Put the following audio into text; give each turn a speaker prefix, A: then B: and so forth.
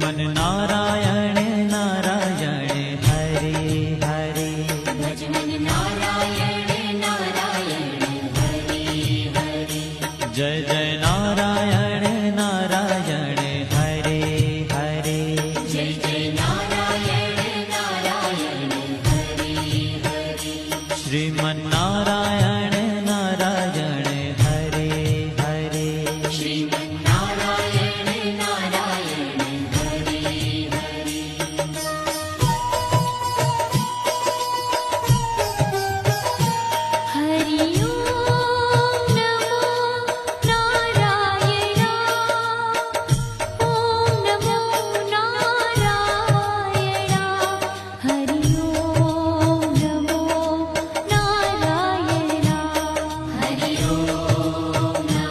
A: मन नारायण नारायण हरे हरे।
B: भज मन नारायण नारायण हरे हरे।
A: जय जय नारायण नारायण हरे हरे।
B: जय जय नारायण नारायण हरे हरे।
A: श्रीमन